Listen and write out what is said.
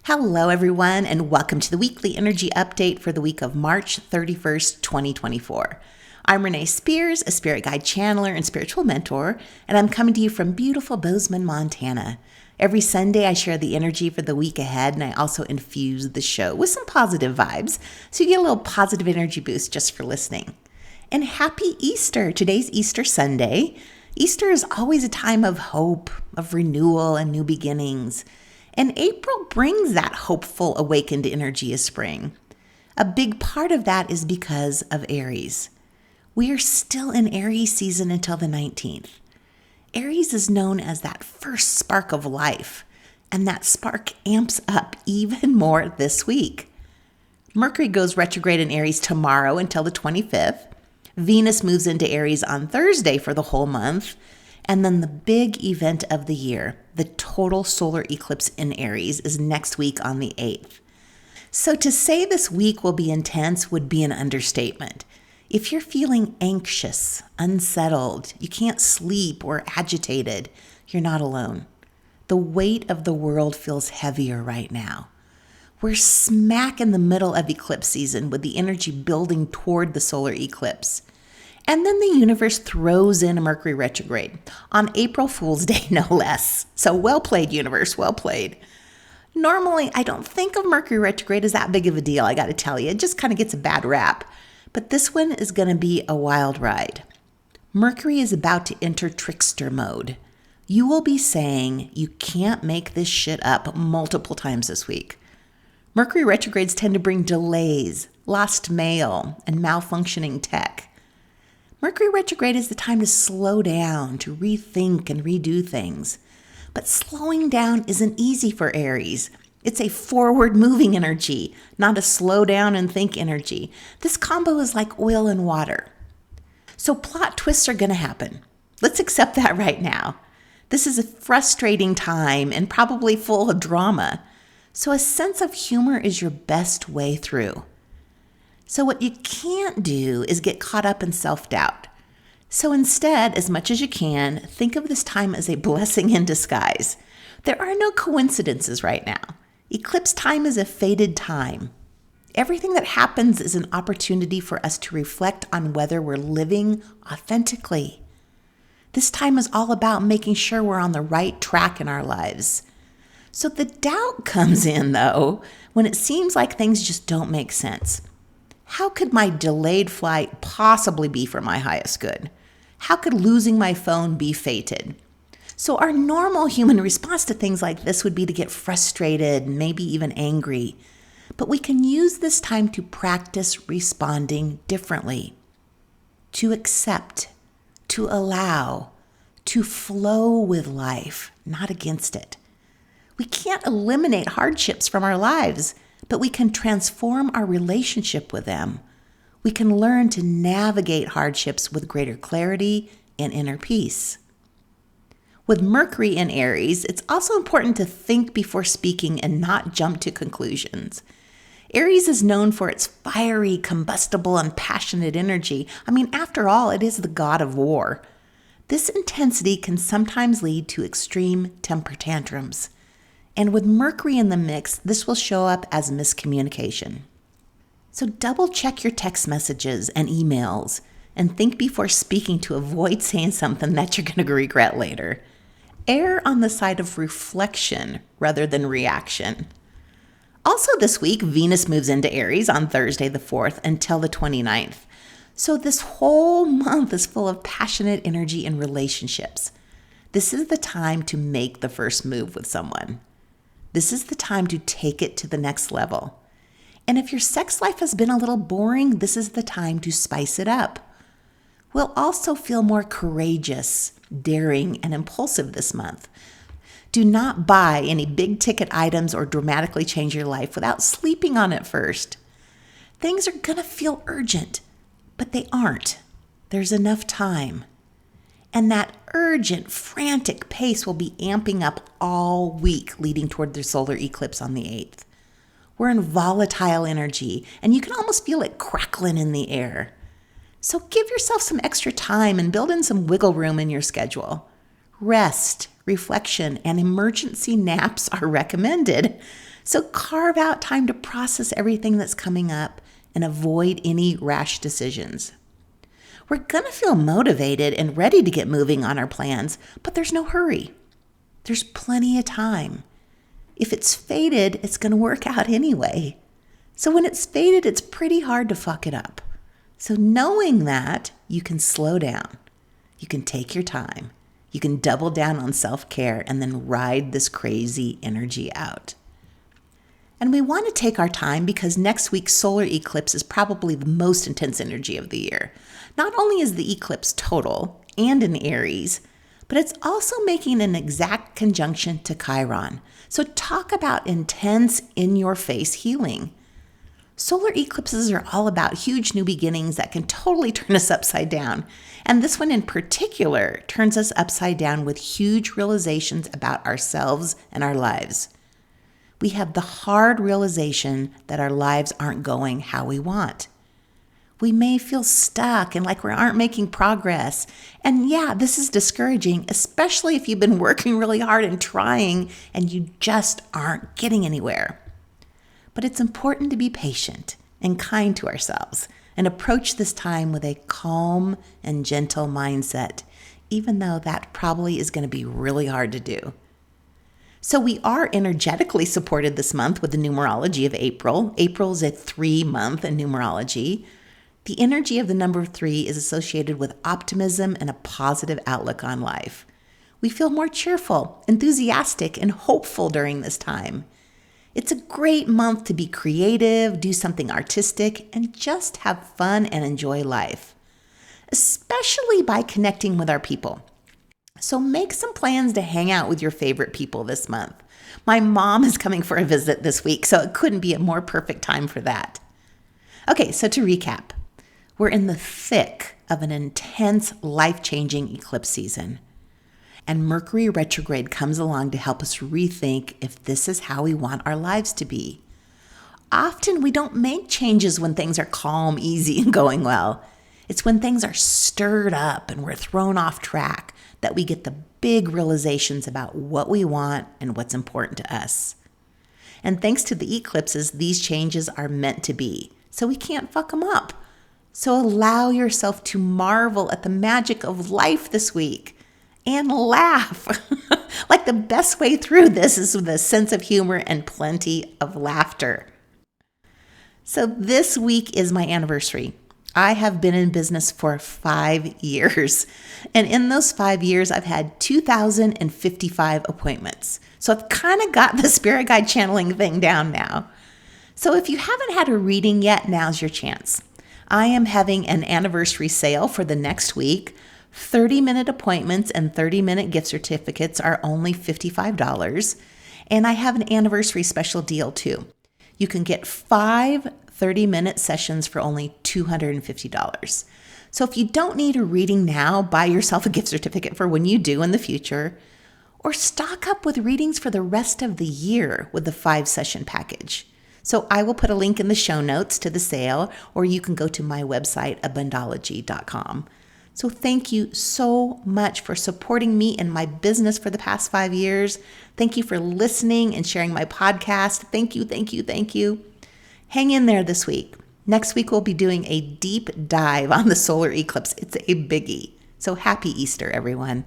Hello, everyone, and welcome to the weekly energy update for the week of March 31st, 2024. I'm Renee Spears, a spirit guide channeler and spiritual mentor, and I'm coming to you from beautiful Bozeman, Montana. Every Sunday, I share the energy for the week ahead, and I also infuse the show with some positive vibes, so you get a little positive energy boost just for listening. And happy Easter! Today's Easter Sunday. Easter is always a time of hope, of renewal, and new beginnings. And April brings that hopeful, awakened energy of spring. A big part of that is because of Aries. We are still in Aries season until the 19th. Aries is known as that first spark of life, and that spark amps up even more this week. Mercury goes retrograde in Aries tomorrow until the 25th. Venus moves into Aries on Thursday for the whole month. And then the big event of the year, the Total Solar Eclipse in Aries, is next week on the 8th. So to say this week will be intense would be an understatement. If you're feeling anxious, unsettled, you can't sleep, or agitated, you're not alone. The weight of the world feels heavier right now. We're smack in the middle of eclipse season with the energy building toward the solar eclipse. And then the universe throws in a Mercury retrograde on April Fool's Day, no less. So well played, universe, well played. Normally, I don't think of Mercury retrograde as that big of a deal, I gotta tell you. It just kind of gets a bad rap. But this one is gonna be a wild ride. Mercury is about to enter trickster mode. You will be saying, you can't make this shit up multiple times this week. Mercury retrogrades tend to bring delays, lost mail, and malfunctioning tech. Mercury retrograde is the time to slow down, to rethink and redo things. But slowing down isn't easy for Aries. It's a forward-moving energy, not a slow down and think energy. This combo is like oil and water. So plot twists are going to happen. Let's accept that right now. This is a frustrating time and probably full of drama. So a sense of humor is your best way through. So what you can't do is get caught up in self-doubt. So instead, as much as you can, think of this time as a blessing in disguise. There are no coincidences right now. Eclipse time is a fated time. Everything that happens is an opportunity for us to reflect on whether we're living authentically. This time is all about making sure we're on the right track in our lives. So the doubt comes in, though, when it seems like things just don't make sense. How could my delayed flight possibly be for my highest good? How could losing my phone be fated? So our normal human response to things like this would be to get frustrated, maybe even angry. But we can use this time to practice responding differently, to accept, to allow, to flow with life, not against it. We can't eliminate hardships from our lives, but we can transform our relationship with them. We can learn to navigate hardships with greater clarity and inner peace. With Mercury in Aries, it's also important to think before speaking and not jump to conclusions. Aries is known for its fiery, combustible, and passionate energy. After all, it is the god of war. This intensity can sometimes lead to extreme temper tantrums. And with Mercury in the mix, this will show up as miscommunication. So double check your text messages and emails and think before speaking to avoid saying something that you're going to regret later. Err on the side of reflection rather than reaction. Also this week, Venus moves into Aries on Thursday the 4th until the 29th. So this whole month is full of passionate energy in relationships. This is the time to make the first move with someone. This is the time to take it to the next level. And if your sex life has been a little boring, this is the time to spice it up. We'll also feel more courageous, daring, and impulsive this month. Do not buy any big ticket items or dramatically change your life without sleeping on it first. Things are going to feel urgent, but they aren't. There's enough time. And that urgent, frantic pace will be amping up all week leading toward the solar eclipse on the 8th. We're in volatile energy, and you can almost feel it crackling in the air. So give yourself some extra time and build in some wiggle room in your schedule. Rest, reflection, and emergency naps are recommended. So carve out time to process everything that's coming up and avoid any rash decisions. We're going to feel motivated and ready to get moving on our plans, but there's no hurry. There's plenty of time. If it's fated, it's going to work out anyway. So when it's fated, it's pretty hard to fuck it up. So knowing that, you can slow down. You can take your time. You can double down on self-care and then ride this crazy energy out. And we want to take our time because next week's solar eclipse is probably the most intense energy of the year. Not only is the eclipse total and in Aries, but it's also making an exact conjunction to Chiron. So talk about intense, in-your-face healing. Solar eclipses are all about huge new beginnings that can totally turn us upside down. And this one in particular turns us upside down with huge realizations about ourselves and our lives. We have the hard realization that our lives aren't going how we want. We may feel stuck and like we aren't making progress. And yeah, this is discouraging, especially if you've been working really hard and trying and you just aren't getting anywhere. But it's important to be patient and kind to ourselves and approach this time with a calm and gentle mindset, even though that probably is going to be really hard to do. So we are energetically supported this month with the numerology of April. April's a 3-month in numerology. The energy of the number 3 is associated with optimism and a positive outlook on life. We feel more cheerful, enthusiastic, and hopeful during this time. It's a great month to be creative, do something artistic, and just have fun and enjoy life, especially by connecting with our people. So make some plans to hang out with your favorite people this month. My mom is coming for a visit this week, so it couldn't be a more perfect time for that. Okay, so to recap, we're in the thick of an intense, life-changing eclipse season. And Mercury Retrograde comes along to help us rethink if this is how we want our lives to be. Often we don't make changes when things are calm, easy, and going well. It's when things are stirred up and we're thrown off track that we get the big realizations about what we want and what's important to us. And thanks to the eclipses, these changes are meant to be, so we can't fuck them up. So allow yourself to marvel at the magic of life this week and laugh. Like the best way through this is with a sense of humor and plenty of laughter. So this week is my anniversary. I have been in business for 5 years. And in those 5 years, I've had 2,055 appointments. So I've kind of got the spirit guide channeling thing down now. So if you haven't had a reading yet, now's your chance. I am having an anniversary sale for the next week. 30-minute appointments and 30-minute gift certificates are only $55. And I have an anniversary special deal too. You can get 5 30-minute sessions for only $250. So if you don't need a reading now, buy yourself a gift certificate for when you do in the future, or stock up with readings for the rest of the year with the 5-session package. So I will put a link in the show notes to the sale, or you can go to my website, Abundology.com. So thank you so much for supporting me in my business for the past 5 years. Thank you for listening and sharing my podcast. Thank you, thank you, thank you. Hang in there this week. Next week, we'll be doing a deep dive on the solar eclipse. It's a biggie. So happy Easter, everyone.